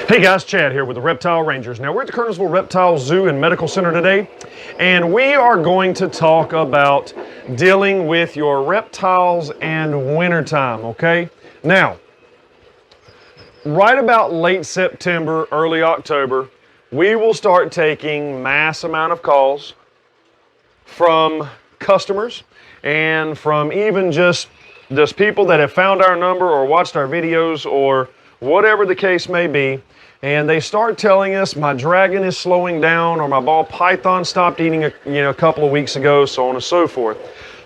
Hey guys, Chad here with the Reptile Rangers. Now we're at the Kernersville Reptile Zoo and Medical Center today, and we are going to talk about dealing with your reptiles and wintertime, okay? Now, right about late September, early October, we will start taking mass amount of calls from customers and from even just people that have found our number or watched our videos or whatever the case may be, and they start telling us my dragon is slowing down or my ball python stopped eating a couple of weeks ago, so on and so forth.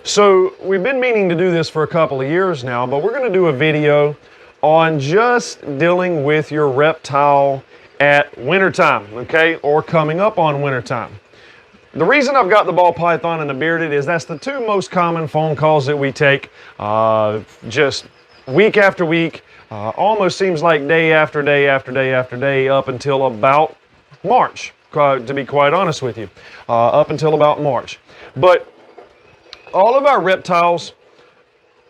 So we've been meaning to do this for a couple of years now, but we're going to do a video on just dealing with your reptile at wintertime, okay, or coming up on wintertime. The reason I've got the ball python and the bearded is that's the two most common phone calls that we take just week after week. Almost seems like day after day after day after day up until about March, to be quite honest with you, up until about March. But all of our reptiles,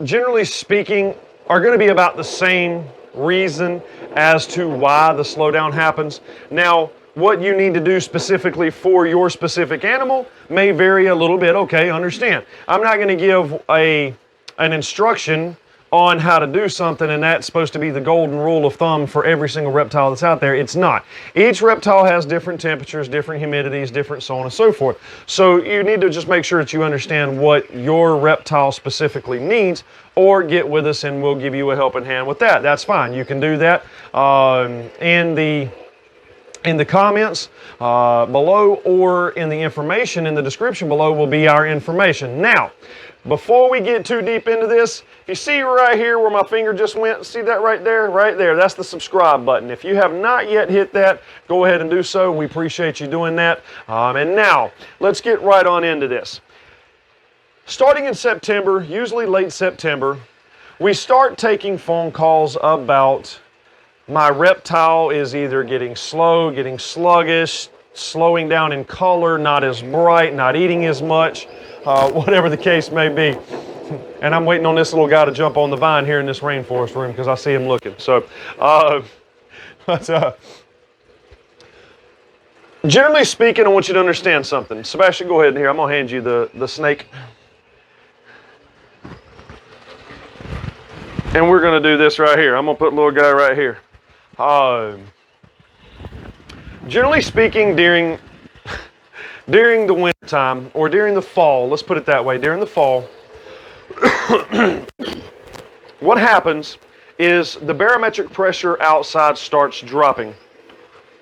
generally speaking, are going to be about the same reason as to why the slowdown happens. Now, what you need to do specifically for your specific animal may vary a little bit. Okay, understand. I'm not going to give an instruction on how to do something, and that's supposed to be the golden rule of thumb for every single reptile that's out there. It's not. Each reptile has different temperatures, different humidities, different so on and so forth. So you need to just make sure that you understand what your reptile specifically needs, or get with us and we'll give you a helping hand with that. That's fine. You can do that in the comments below, or in the information in the description below will be our information. Now, before we get too deep into this, if you see right here where my finger just went, see that right there? Right there, that's the subscribe button. If you have not yet hit that, go ahead and do so. We appreciate you doing that. And now, let's get right on into this. Starting in September, usually late September, we start taking phone calls about my reptile is either getting slow, getting sluggish, slowing down in color, not as bright, not eating as much, whatever the case may be. And I'm waiting on this little guy to jump on the vine here in this rainforest room because I see him looking. So, generally speaking, I want you to understand something. Sebastian, go ahead here. I'm going to hand you the snake. And we're going to do this right here. I'm going to put a little guy right here. Generally speaking, during the winter time, or during the fall, let's put it that way, during the fall, what happens is the barometric pressure outside starts dropping.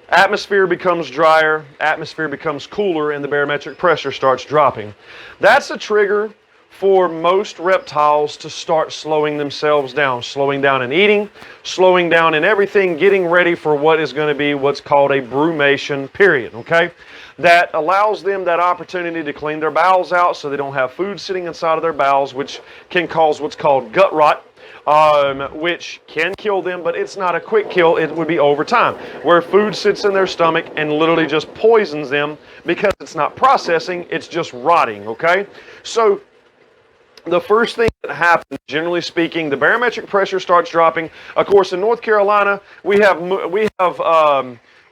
Atmosphere becomes drier, atmosphere becomes cooler, and the barometric pressure starts dropping. That's a trigger for most reptiles to start slowing themselves down, slowing down in eating, slowing down in everything, getting ready for what is going to be what's called a brumation period, okay? That allows them that opportunity to clean their bowels out so they don't have food sitting inside of their bowels, which can cause what's called gut rot, which can kill them, but it's not a quick kill. It would be over time, where food sits in their stomach and literally just poisons them because it's not processing, it's just rotting, okay? So the first thing that happens, generally speaking, the barometric pressure starts dropping. Of course, in North Carolina, we have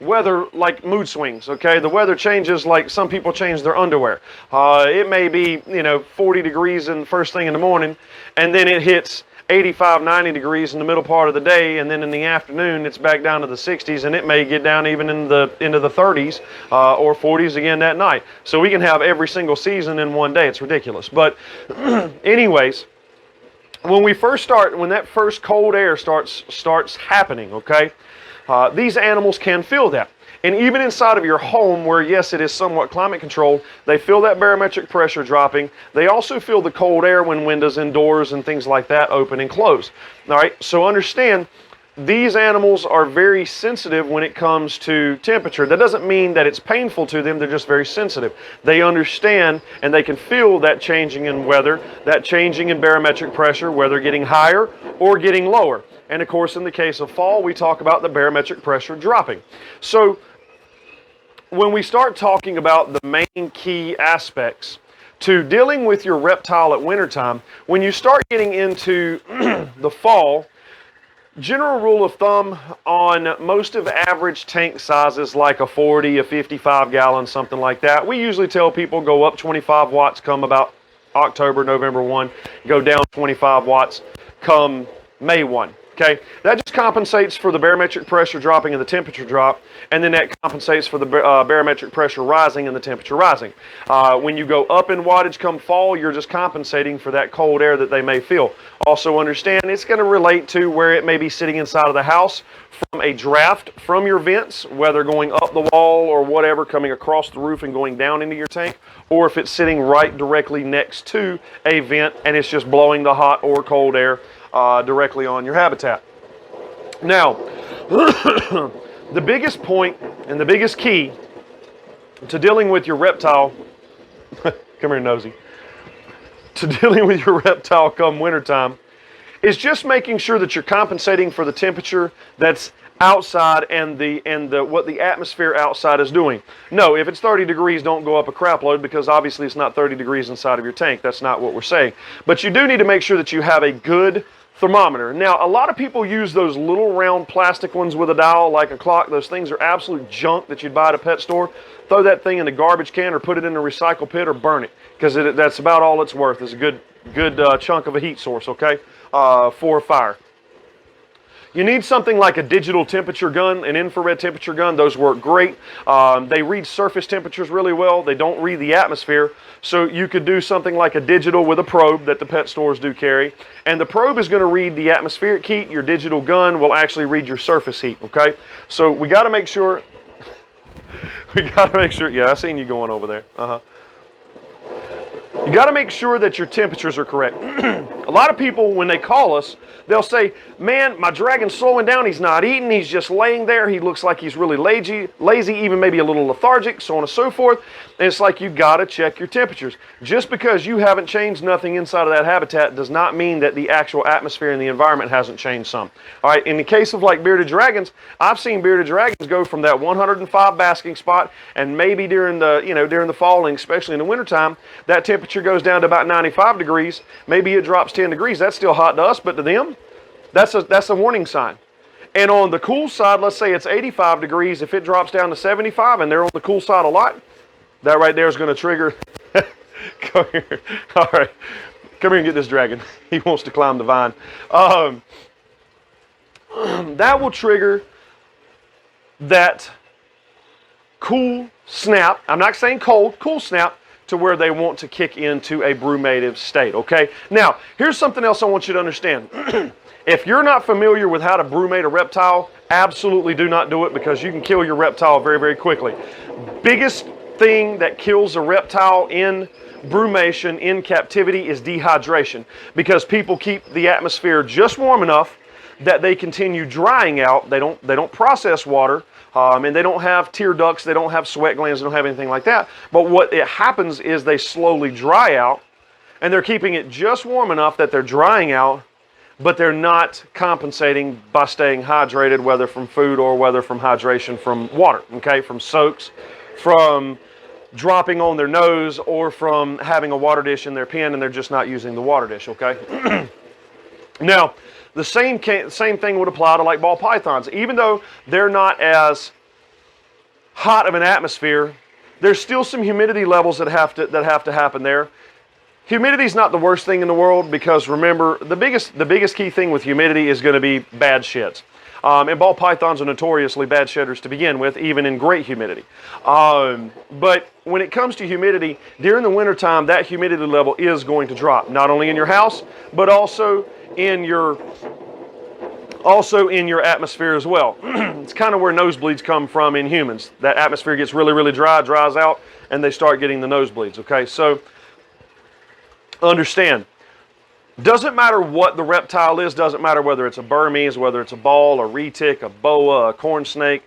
weather like mood swings, okay? The weather changes like some people change their underwear. It may be, 40 degrees in the first thing in the morning, and then it hits 85, 90 degrees in the middle part of the day, and then in the afternoon it's back down to the 60s, and it may get down even into the 30s or 40s again that night. So we can have every single season in one day. It's ridiculous. But anyways, when that first cold air starts happening, okay, these animals can feel that. And even inside of your home, where yes, it is somewhat climate controlled, they feel that barometric pressure dropping. They also feel the cold air when windows and doors and things like that open and close. All right, so understand, these animals are very sensitive when it comes to temperature. That doesn't mean that it's painful to them, they're just very sensitive. They understand and they can feel that changing in weather, that changing in barometric pressure, whether getting higher or getting lower. And of course, in the case of fall, we talk about the barometric pressure dropping. So when we start talking about the main key aspects to dealing with your reptile at wintertime, when you start getting into the fall, General rule of thumb on most of average tank sizes, like a 40, a 55 gallon, something like that, we usually tell people go up 25 watts come about October, November 1, go down 25 watts come May 1. Okay, that just compensates for the barometric pressure dropping and the temperature drop, and then that compensates for the barometric pressure rising and the temperature rising. When you go up in wattage come fall, you're just compensating for that cold air that they may feel. Also understand it's going to relate to where it may be sitting inside of the house from a draft from your vents, whether going up the wall or whatever, coming across the roof and going down into your tank, or if it's sitting right directly next to a vent and it's just blowing the hot or cold air directly on your habitat. Now, the biggest point and the biggest key to dealing with your reptile, come here, nosy, to dealing with your reptile come wintertime is just making sure that you're compensating for the temperature that's outside and what the atmosphere outside is doing. No, if it's 30 degrees, don't go up a crap load, because obviously it's not 30 degrees inside of your tank. That's not what we're saying. But you do need to make sure that you have a good thermometer. Now, a lot of people use those little round plastic ones with a dial like a clock. Those things are absolute junk that you'd buy at a pet store. Throw that thing in the garbage can or put it in a recycle pit or burn it, because that's about all it's worth. Is a good chunk of a heat source, okay, for a fire. You need something like a digital temperature gun, an infrared temperature gun. Those work great. They read surface temperatures really well. They don't read the atmosphere. So you could do something like a digital with a probe that the pet stores do carry. And the probe is going to read the atmospheric heat. Your digital gun will actually read your surface heat, okay? So we got to make sure, yeah, I seen you going over there. You got to make sure that your temperatures are correct. A lot of people, when they call us, they'll say, man, my dragon's slowing down, he's not eating, he's just laying there, he looks like he's really lazy, even maybe a little lethargic, so on and so forth. And it's like, you got to check your temperatures. Just because you haven't changed nothing inside of that habitat does not mean that the actual atmosphere and the environment hasn't changed some. All right, in the case of like bearded dragons, I've seen bearded dragons go from that 105 basking spot, and maybe during the fall, and especially in the wintertime, that temperature goes down to about 95 degrees. Maybe it drops 10 degrees. That's still hot to us, but to them, that's a warning sign. And on the cool side, let's say it's 85 degrees. If it drops down to 75 and they're on the cool side a lot, that right there is going to trigger. Come here. All right. Come here and get this dragon. He wants to climb the vine. That will trigger that cool snap. I'm not saying cold, cool snap, to where they want to kick into a brumative state, okay? Now, here's something else I want you to understand. If you're not familiar with how to brumate a reptile, absolutely do not do it, because you can kill your reptile very, very quickly. Biggest thing that kills a reptile in brumation, in captivity, is dehydration, because people keep the atmosphere just warm enough that they continue drying out. They don't process water. And they don't have tear ducts, they don't have sweat glands, they don't have anything like that. But what it happens is they slowly dry out, and they're keeping it just warm enough that they're drying out, but they're not compensating by staying hydrated, whether from food or whether from hydration from water, okay? From soaks, from dropping on their nose, or from having a water dish in their pen and they're just not using the water dish, okay? Now, the same thing would apply to like ball pythons. Even though they're not as hot of an atmosphere, there's still some humidity levels that have to happen there. Humidity is not the worst thing in the world, because remember, the biggest key thing with humidity is going to be bad sheds. And ball pythons are notoriously bad shedders to begin with, even in great humidity. But when it comes to humidity, during the wintertime, that humidity level is going to drop, not only in your house, but also in your atmosphere as well. It's kind of where nosebleeds come from in humans. That atmosphere gets really, really dry, dries out, and they start getting the nosebleeds, okay? So understand, doesn't matter what the reptile is, doesn't matter whether it's a Burmese, whether it's a ball, a retic, a boa, a corn snake,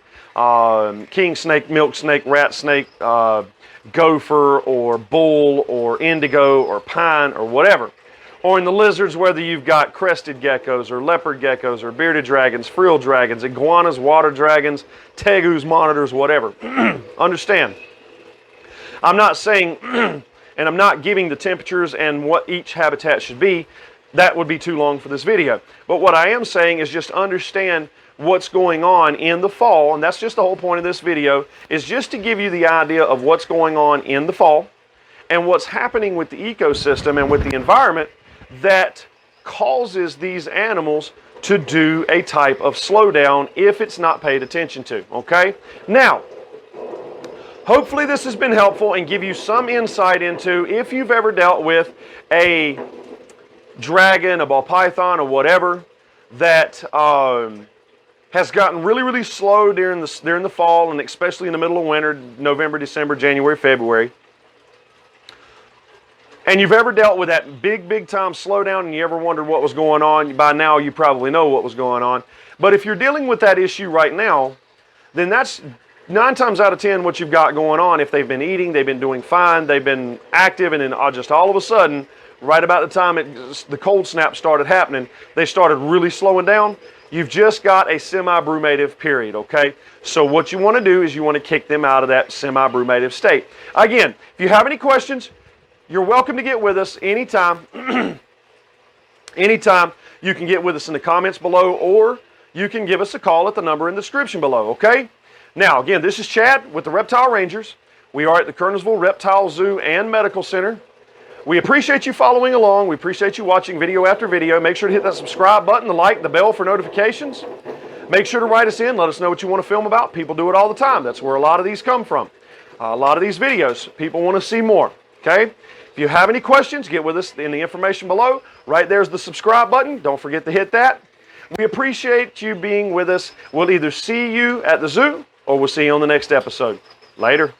king snake, milk snake, rat snake, gopher, or bull, or indigo, or pine, or whatever. Or in the lizards, whether you've got crested geckos, or leopard geckos, or bearded dragons, frilled dragons, iguanas, water dragons, tegus, monitors, whatever. Understand, I'm not saying, and I'm not giving the temperatures and what each habitat should be. that would be too long for this video. But what I am saying is just understand what's going on in the fall, and that's just the whole point of this video, is just to give you the idea of what's going on in the fall and what's happening with the ecosystem and with the environment that causes these animals to do a type of slowdown if it's not paid attention to, okay? Now, hopefully this has been helpful and give you some insight into if you've ever dealt with a dragon, a ball python, or whatever that has gotten really, really slow during the fall and especially in the middle of winter, November, December, January, February. And you've ever dealt with that big time slowdown and you ever wondered what was going on, by now you probably know what was going on. But if you're dealing with that issue right now, then that's 9 times out of 10 what you've got going on. If they've been eating, they've been doing fine, they've been active, and then just all of a sudden, right about the time the cold snap started happening, they started really slowing down. You've just got a semi-brumative period, okay? So what you want to do is you want to kick them out of that semi-brumative state. Again, if you have any questions, you're welcome to get with us anytime. Anytime. You can get with us in the comments below, or you can give us a call at the number in the description below, okay? Now, again, this is Chad with the Reptile Rangers. We are at the Kernersville Reptile Zoo and Medical Center. We appreciate you following along. We appreciate you watching video after video. Make sure to hit that subscribe button, the like, the bell for notifications. Make sure to write us in. Let us know what you want to film about. People do it all the time. That's where a lot of these come from. A lot of these videos, people want to see more, okay? If you have any questions, get with us in the information below. Right there's the subscribe button. Don't forget to hit that. We appreciate you being with us. We'll either see you at the zoo or we'll see you on the next episode. Later.